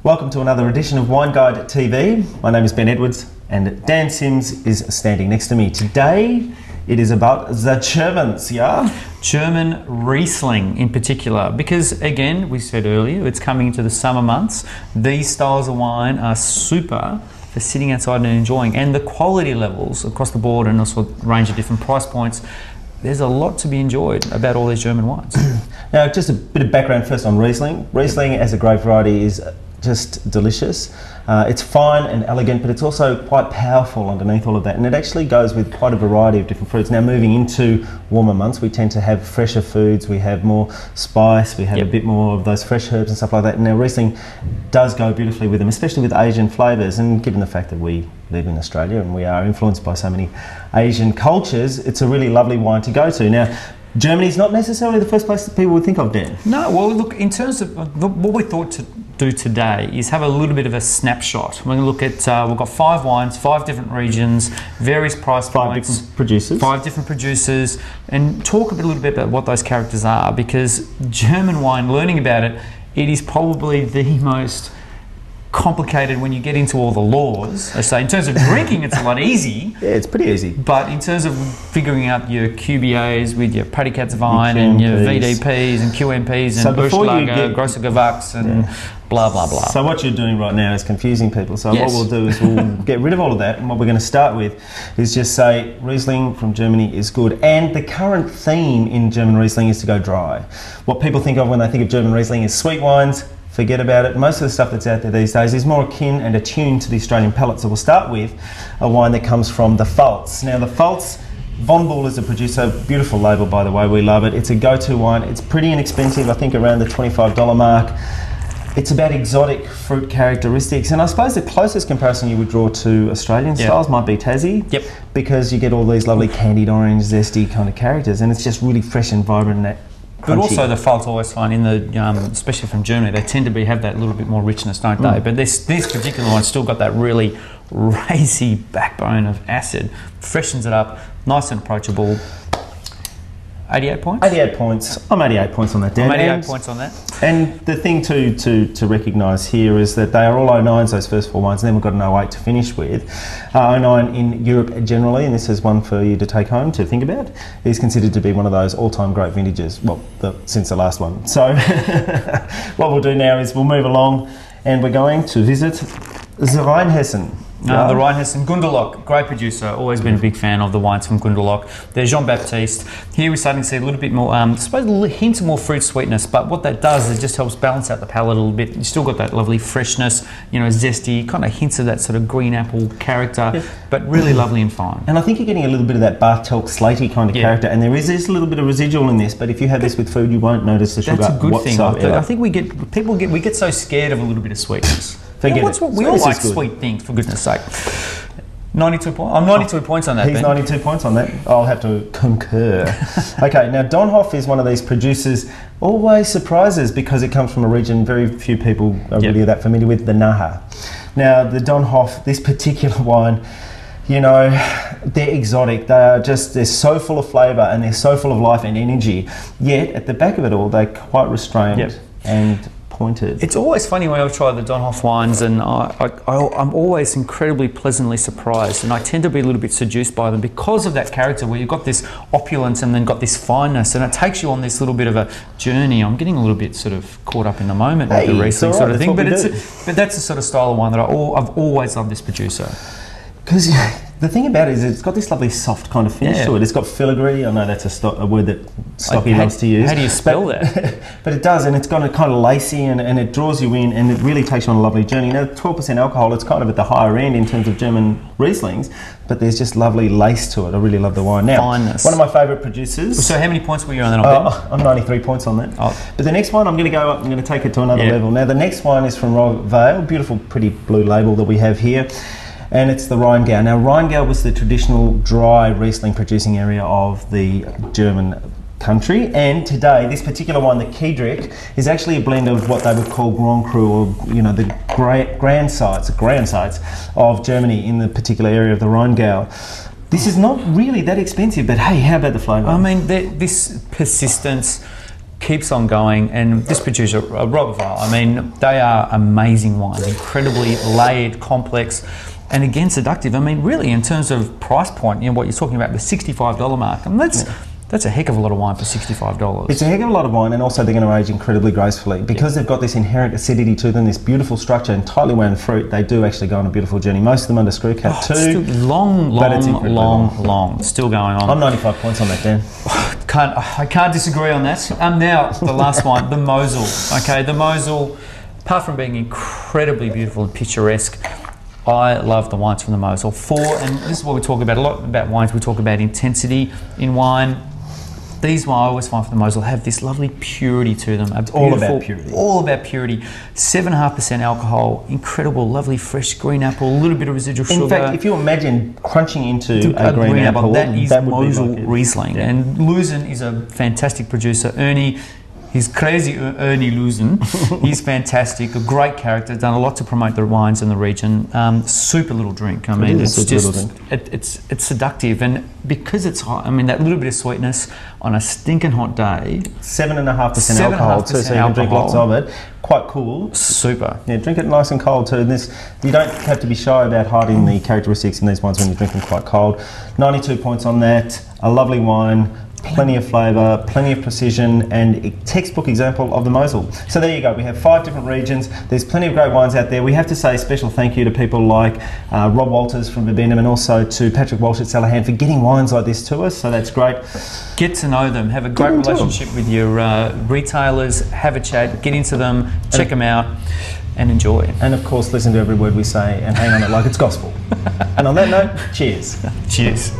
Welcome to another edition of WineGuideTV. My name is Ben Edwards and Dan Sims is standing next to me. Today it is about the Germans, yeah? German Riesling in particular, because again, we said earlier, it's coming into the summer months. These styles of wine are super for sitting outside and enjoying, and the quality levels across the board and also a range of different price points. There's a lot to be enjoyed about all these German wines. Now, just a bit of background first on Riesling. Riesling as a grape variety is just delicious. It's fine and elegant, but it's also quite powerful underneath all of that, and it actually goes with quite a variety of different fruits. Now, moving into warmer months, we tend to have fresher foods, we have more spice, we have a bit more of those fresh herbs and stuff like that. And now Riesling does go beautifully with them, especially with Asian flavours, and given the fact that we live in Australia and we are influenced by so many Asian cultures, it's a really lovely wine to go to. Now, Germany's not necessarily the first place that people would think of, Dan. No, well, look, in terms of what we thought to do today is have a little bit of a snapshot. We're going to look at, we've got 5 wines, 5 different regions, various price points. 5 different producers. 5 different producers, and talk a little bit about what those characters are, because German wine, learning about it, it is probably the most complicated when you get into all the laws. I say in terms of drinking, it's a lot easy. Yeah, it's pretty easy. But in terms of figuring out your QBAs with your Prädikatswein and your VDPs and QMPs and Buschlager, Grosser Gewachs and blah, blah, blah. So what you're doing right now is confusing people. So what we'll do is we'll get rid of all of that, and what we're going to start with is just say Riesling from Germany is good. And the current theme in German Riesling is to go dry. What people think of when they think of German Riesling is sweet wines. Forget about it. Most of the stuff that's out there these days is more akin and attuned to the Australian palate. So we'll start with a wine that comes from the Pfalz. Now the Pfalz, Von Bull is a producer, beautiful label by the way, we love it. It's a go-to wine. It's pretty inexpensive, I think around the $25 mark. It's about exotic fruit characteristics, and I suppose the closest comparison you would draw to Australian styles might be Tassie, because you get all these lovely candied orange, zesty kind of characters, and it's just really fresh and vibrant and but also the Pfalz, always find in the, especially from Germany, they tend to have that little bit more richness, don't they? But this particular one's still got that really racy backbone of acid, freshens it up, nice and approachable. 88 points? 88 points. I'm 88 points on that, Dan. I'm 88 points on that. And the thing to recognise here is that they are all 09s, those first 4 wines, and then we've got an 08 to finish with. 09 in Europe generally, and this is one for you to take home to think about, is considered to be one of those all-time great vintages, well, since the last one. So what we'll do now is we'll move along, and we're going to visit the Rheinhessen. The Rheinhessen, Gunderloch, great producer, always been a big fan of the wines from Gunderloch. They're Jean-Baptiste. Here we're starting to see a little bit more, I suppose a hint of more fruit sweetness, but what that does is it just helps balance out the palate a little bit. You still got that lovely freshness, you know, zesty, kind of hints of that sort of green apple character, but really lovely and fine. And I think you're getting a little bit of that Bartelk slatey kind of character, and there is this little bit of residual in this, but if you have this with food, you won't notice the sugar whatsoever. That's a good thing. I think we get so scared of a little bit of sweetness. We all like sweet things, for goodness sake. 92 points. I'm 92 points on that. He's 92 points on that. I'll have to concur. Okay, now Donhof is one of these producers, always surprises because it comes from a region very few people are really that familiar with, the Nahe. Now, the Donhof, this particular wine, you know, they're exotic. They're so full of flavour and they're so full of life and energy. Yet, at the back of it all, they're quite restrained and pointed. It's always funny when I try the Donhof wines, and I'm always incredibly pleasantly surprised, and I tend to be a little bit seduced by them because of that character where you've got this opulence and then got this fineness, and it takes you on this little bit of a journey. I'm getting a little bit sort of caught up in the moment with the Riesling sort of thing, but that's the sort of style of wine that I've always loved this producer. Because the thing about it is it's got this lovely soft kind of finish to it. It's got filigree. I know that's a word that Stocky loves to use. How do you spell that? But it does, and it's got a kind of lacy, and it draws you in, and it really takes you on a lovely journey. Now, 12% alcohol, it's kind of at the higher end in terms of German Rieslings, but there's just lovely lace to it. I really love the wine. Now, one of my favourite producers. So how many points were you on that? I'm 93 points on that. But the next one, I'm going to go up, I'm going to take it to another level. Now, the next one is from Royal Vale, beautiful, pretty blue label that we have here. And it's the Rheingau. Now, Rheingau was the traditional dry Riesling producing area of the German country, and today this particular one, the Kiedrich, is actually a blend of what they would call Grand Cru, or the grand sites of Germany in the particular area of the Rheingau. This is not really that expensive, but hey, how about the flavour? I mean, this persistence, keeps on going, and this producer, Roberval, I mean, they are amazing wines, incredibly layered, complex, and again seductive. I mean, really, in terms of price point, you know what you're talking about, the $65 mark, and that's a heck of a lot of wine for $65. It's a heck of a lot of wine, and also they're going to age incredibly gracefully. Because they've got this inherent acidity to them, this beautiful structure and tightly wound fruit, they do actually go on a beautiful journey. Most of them under screw cap too. Still long, still going on. I'm 95 points on that, Dan. I can't disagree on that. Now, the last one, the Mosel. Okay, the Mosel, apart from being incredibly beautiful and picturesque, I love the wines from the Mosel. And this is what we talk about a lot about wines. We talk about intensity in wine. These wines I always find from the Mosel have this lovely purity to them. It's all about purity. All about purity. 7.5% alcohol, incredible, lovely fresh green apple, a little bit of residual sugar. In fact, if you imagine crunching into a green apple, that is Mosel like Riesling. Yeah. And Luzin is a fantastic producer. Ernie, he's crazy, Ernie Luzin. He's fantastic, a great character, done a lot to promote the wines in the region. Super little drink. I mean, it's just, it's seductive. And because it's hot, I mean, that little bit of sweetness on a stinking hot day. 7.5% alcohol too, so you can drink lots of it. Quite cool. Super. Yeah, drink it nice and cold too. You don't have to be shy about hiding the characteristics in these wines when you drink them quite cold. 92 points on that. A lovely wine. Plenty of flavour, plenty of precision, and a textbook example of the Mosel. So there you go, we have 5 different regions. There's plenty of great wines out there. We have to say a special thank you to people like Rob Walters from Babinham, and also to Patrick Walsh at Salahan for getting wines like this to us, so that's great. Get to know them, have a great relationship with your retailers, have a chat, get into them, check them out, and enjoy. And of course, listen to every word we say and hang on it like it's gospel. And on that note, cheers. Cheers.